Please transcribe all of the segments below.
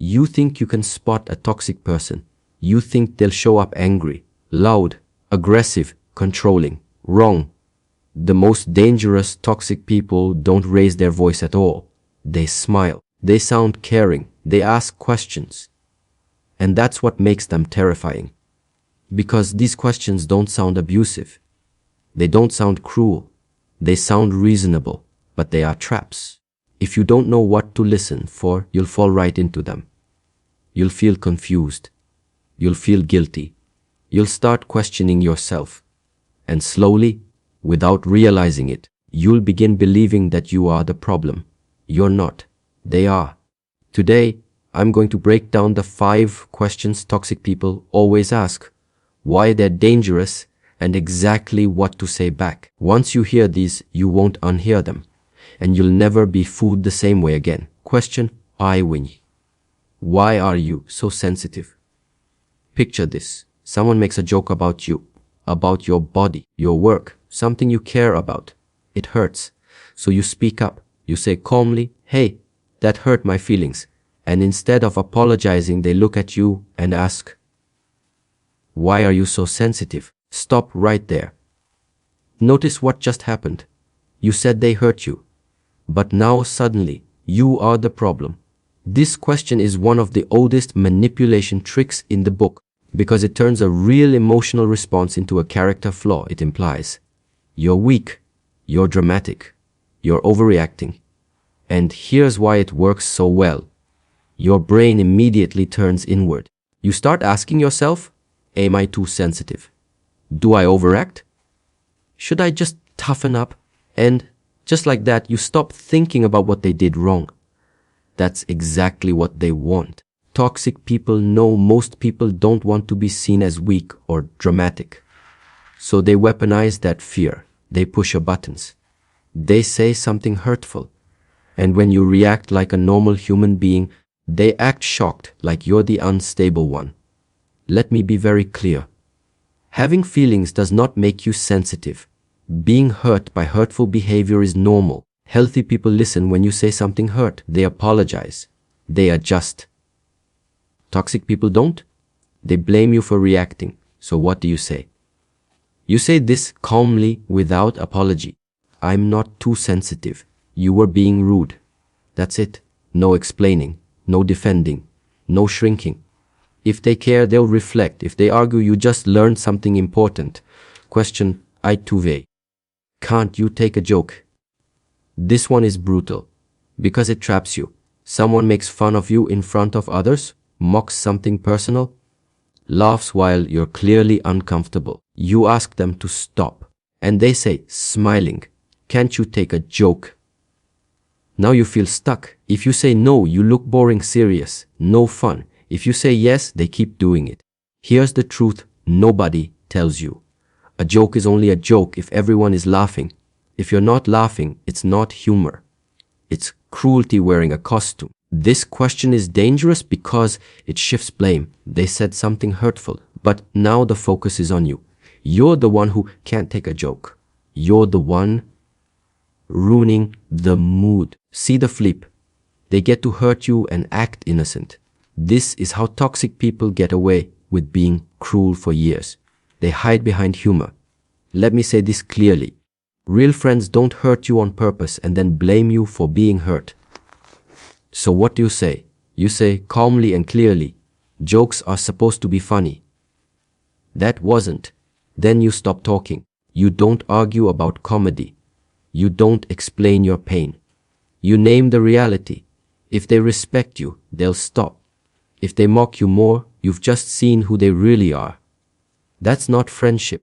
You think you can spot a toxic person. You think they'll show up angry, loud, aggressive, controlling. Wrong. The most dangerous toxic people don't raise their voice at all. They smile. They sound caring. They ask questions. And that's what makes them terrifying. Because these questions don't sound abusive. They don't sound cruel. They sound reasonable, but they are traps. If you don't know what to listen for, you'll fall right into them. You'll feel confused. You'll feel guilty. You'll start questioning yourself. And slowly, without realizing it, you'll begin believing that you are the problem. You're not. They are. Today, I'm going to break down the 5 questions toxic people always ask, why they're dangerous, and exactly what to say back. Once you hear these, you won't unhear them, and you'll never be fooled the same way again. Question I win. Why are you so sensitive? Picture this. Someone makes a joke about you, about your body, your work, something you care about. It hurts. So you speak up. You say calmly, hey, that hurt my feelings. And instead of apologizing, they look at you and ask, why are you so sensitive? Stop right there. Notice what just happened. You said they hurt you. But now suddenly, you are the problem. This question is one of the oldest manipulation tricks in the book because it turns a real emotional response into a character flaw. It implies, you're weak, you're dramatic, you're overreacting. And here's why it works so well. Your brain immediately turns inward. You start asking yourself, am I too sensitive? Do I overact? Should I just toughen up? And just like that, you stop thinking about what they did wrong. That's exactly what they want. Toxic people know most people don't want to be seen as weak or dramatic. So they weaponize that fear. They push your buttons. They say something hurtful. And when you react like a normal human being, they act shocked like you're the unstable one. Let me be very clear. Having feelings does not make you sensitive. Being hurt by hurtful behavior is normal. Healthy people listen when you say something hurt. They apologize. They adjust. Toxic people don't. They blame you for reacting. So what do you say? You say this calmly without apology. I'm not too sensitive. You were being rude. That's it. No explaining. No defending. No shrinking. If they care, they'll reflect. If they argue, you just learned something important. Question I tuve. Can't you take a joke? This one is brutal because it traps you. Someone makes fun of you in front of others, mocks something personal, laughs while you're clearly uncomfortable. You ask them to stop, and they say, smiling, can't you take a joke? Now you feel stuck. If you say no, you look boring, serious, no fun. If you say yes, they keep doing it. Here's the truth nobody tells you. A joke is only a joke if everyone is laughing. If you're not laughing, it's not humor. It's cruelty wearing a costume. This question is dangerous because it shifts blame. They said something hurtful, but now the focus is on you. You're the one who can't take a joke. You're the one ruining the mood. See the flip. They get to hurt you and act innocent. This is how toxic people get away with being cruel for years. They hide behind humor. Let me say this clearly. Real friends don't hurt you on purpose and then blame you for being hurt. So what do you say? You say calmly and clearly, jokes are supposed to be funny. That wasn't. Then you stop talking. You don't argue about comedy. You don't explain your pain. You name the reality. If they respect you, they'll stop. If they mock you more, you've just seen who they really are. That's not friendship.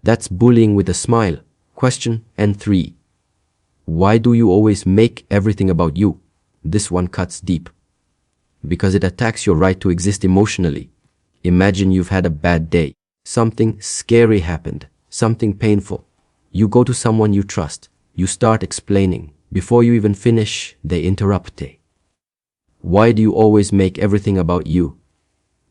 That's bullying with a smile. Question N3. Why do you always make everything about you? This one cuts deep. Because it attacks your right to exist emotionally. Imagine you've had a bad day. Something scary happened. Something painful. You go to someone you trust. You start explaining. Before you even finish, they interrupt. Why do you always make everything about you?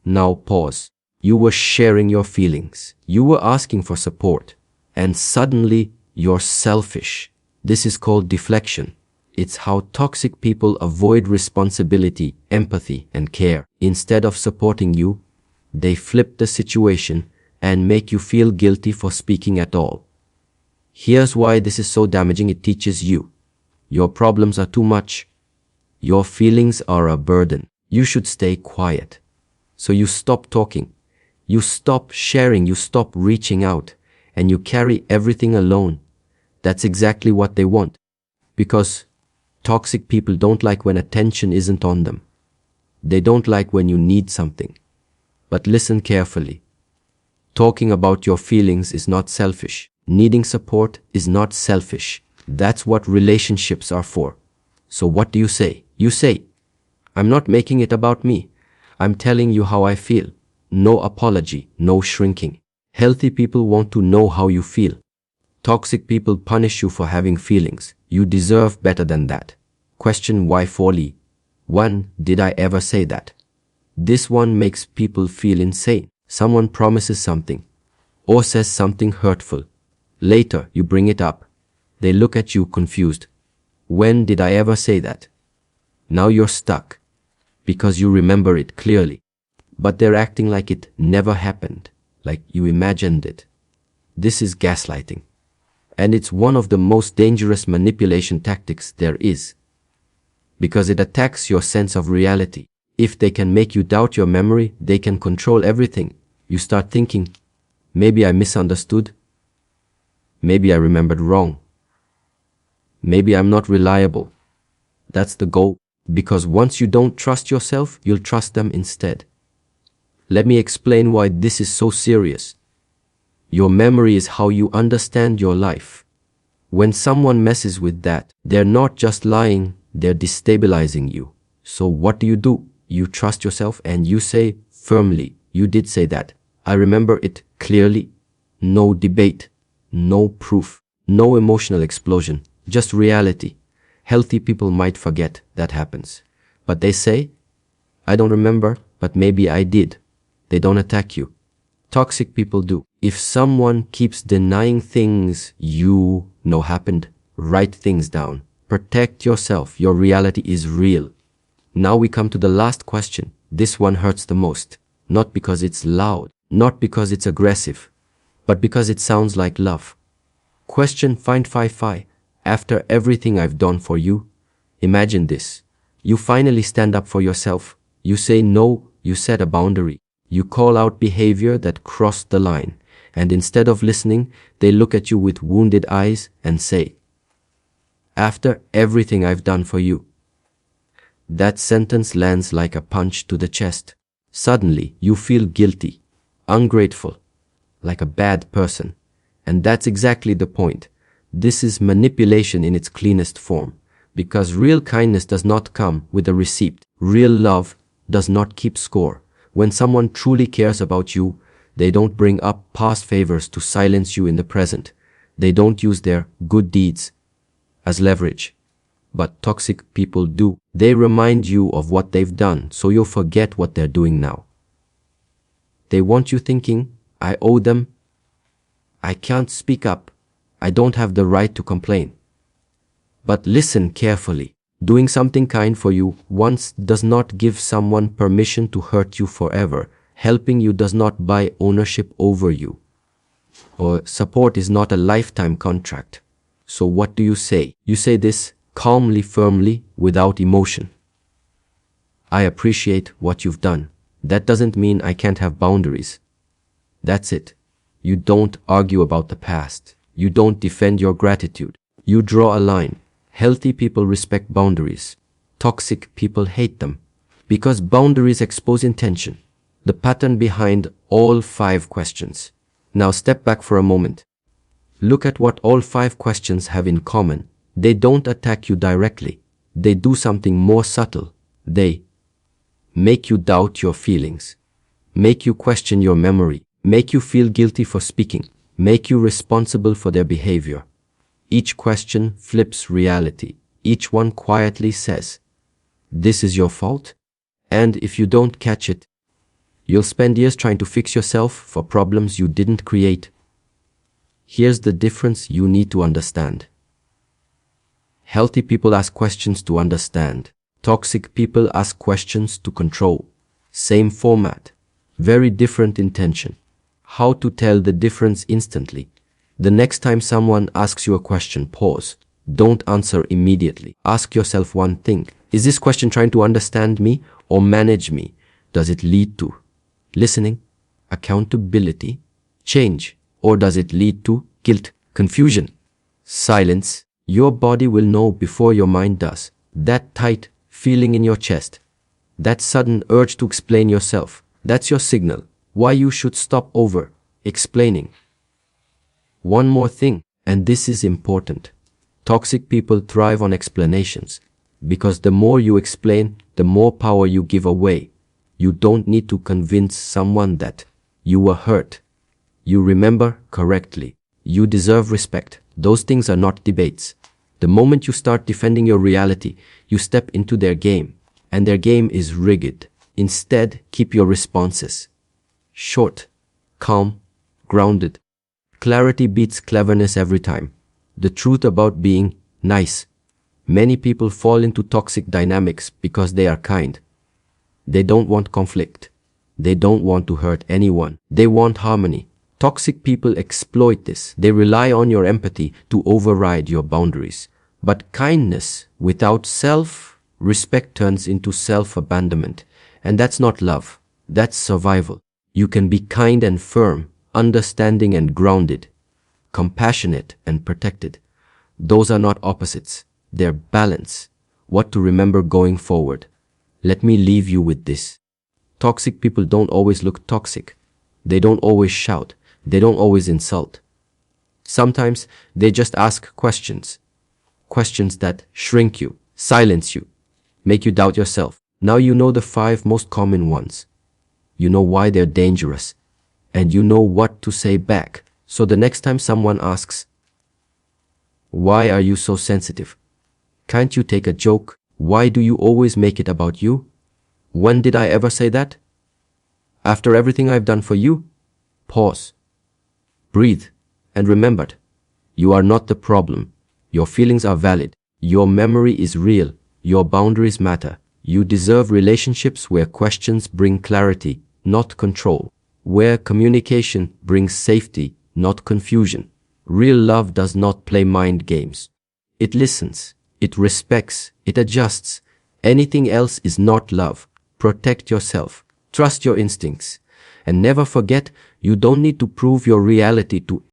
Now pause. You were sharing your feelings. You were asking for support. And suddenly, you're selfish. This is called deflection. It's how toxic people avoid responsibility, empathy, and care. Instead of supporting you, they flip the situation and make you feel guilty for speaking at all. Here's why this is so damaging. It teaches you. Your problems are too much. Your feelings are a burden. You should stay quiet. So you stop talking. You stop sharing. You stop reaching out. And you carry everything alone. That's exactly what they want. Because toxic people don't like when attention isn't on them. They don't like when you need something. But listen carefully. Talking about your feelings is not selfish. Needing support is not selfish. That's what relationships are for. So what do you say? You say, I'm not making it about me. I'm telling you how I feel. No apology, no shrinking. Healthy people want to know how you feel. Toxic people punish you for having feelings. You deserve better than that. Question why fully. 1. Did I ever say that? This one makes people feel insane. Someone promises something or says something hurtful. Later, you bring it up. They look at you confused. When did I ever say that? Now you're stuck because you remember it clearly. But they're acting like it never happened, like you imagined it. This is gaslighting. And it's one of the most dangerous manipulation tactics there is. Because it attacks your sense of reality. If they can make you doubt your memory, they can control everything. You start thinking, maybe I misunderstood. Maybe I remembered wrong. Maybe I'm not reliable. That's the goal. Because once you don't trust yourself, you'll trust them instead. Let me explain why this is so serious. Your memory is how you understand your life. When someone messes with that, they're not just lying, they're destabilizing you. So what do? You trust yourself and you say firmly, you did say that. I remember it clearly. No debate, no proof, no emotional explosion, just reality. Healthy people might forget that happens. But they say, I don't remember, but maybe I did. They don't attack you. Toxic people do. If someone keeps denying things you know happened, write things down. Protect yourself. Your reality is real. Now we come to the last question. This one hurts the most. Not because it's loud, not because it's aggressive, but because it sounds like love. Question 555. After everything I've done for you, imagine this. You finally stand up for yourself. You say no, you set a boundary. You call out behavior that crossed the line. And instead of listening, they look at you with wounded eyes and say, after everything I've done for you. That sentence lands like a punch to the chest. Suddenly, you feel guilty, ungrateful, like a bad person. And that's exactly the point. This is manipulation in its cleanest form. Because real kindness does not come with a receipt. Real love does not keep score. When someone truly cares about you, they don't bring up past favors to silence you in the present. They don't use their good deeds as leverage. But toxic people do. They remind you of what they've done, so you'll forget what they're doing now. They want you thinking, I owe them. I can't speak up. I don't have the right to complain. But listen carefully. Doing something kind for you once does not give someone permission to hurt you forever. Helping you does not buy ownership over you. Or support is not a lifetime contract. So what do you say? You say this calmly, firmly, without emotion. I appreciate what you've done. That doesn't mean I can't have boundaries. That's it. You don't argue about the past. You don't defend your gratitude. You draw a line. Healthy people respect boundaries. Toxic people hate them. Because boundaries expose intention. The pattern behind all 5 questions. Now step back for a moment. Look at what all 5 questions have in common. They don't attack you directly. They do something more subtle. They make you doubt your feelings, make you question your memory, make you feel guilty for speaking, make you responsible for their behavior. Each question flips reality. Each one quietly says, this is your fault, and if you don't catch it, you'll spend years trying to fix yourself for problems you didn't create. Here's the difference you need to understand. Healthy people ask questions to understand. Toxic people ask questions to control. Same format, very different intention. How to tell the difference instantly? The next time someone asks you a question, pause. Don't answer immediately. Ask yourself one thing. Is this question trying to understand me or manage me? Does it lead to listening, accountability, change, or does it lead to guilt, confusion, silence? Your body will know before your mind does. That tight feeling in your chest, that sudden urge to explain yourself, that's your signal why you should stop over explaining. One more thing, and this is important. Toxic people thrive on explanations because the more you explain, the more power you give away. You don't need to convince someone that you were hurt. You remember correctly. You deserve respect. Those things are not debates. The moment you start defending your reality, you step into their game, and their game is rigged. Instead, keep your responses short, calm, grounded. Clarity beats cleverness every time. The truth about being nice. Many people fall into toxic dynamics because they are kind. They don't want conflict. They don't want to hurt anyone. They want harmony. Toxic people exploit this. They rely on your empathy to override your boundaries. But kindness without self-respect turns into self-abandonment. And that's not love. That's survival. You can be kind and firm, understanding and grounded, compassionate and protected. Those are not opposites. They're balance. What to remember going forward. Let me leave you with this. Toxic people don't always look toxic. They don't always shout. They don't always insult. Sometimes they just ask questions. Questions that shrink you, silence you, make you doubt yourself. Now you know the 5 most common ones. You know why they're dangerous. And you know what to say back. So the next time someone asks, "Why are you so sensitive? Can't you take a joke? Why do you always make it about you? When did I ever say that? After everything I've done for you?" Pause. Breathe. And remember, you are not the problem. Your feelings are valid. Your memory is real. Your boundaries matter. You deserve relationships where questions bring clarity, not control. Where communication brings safety, not confusion. Real love does not play mind games. It listens. It respects. It adjusts. Anything else is not love. Protect yourself. Trust your instincts. And never forget, you don't need to prove your reality to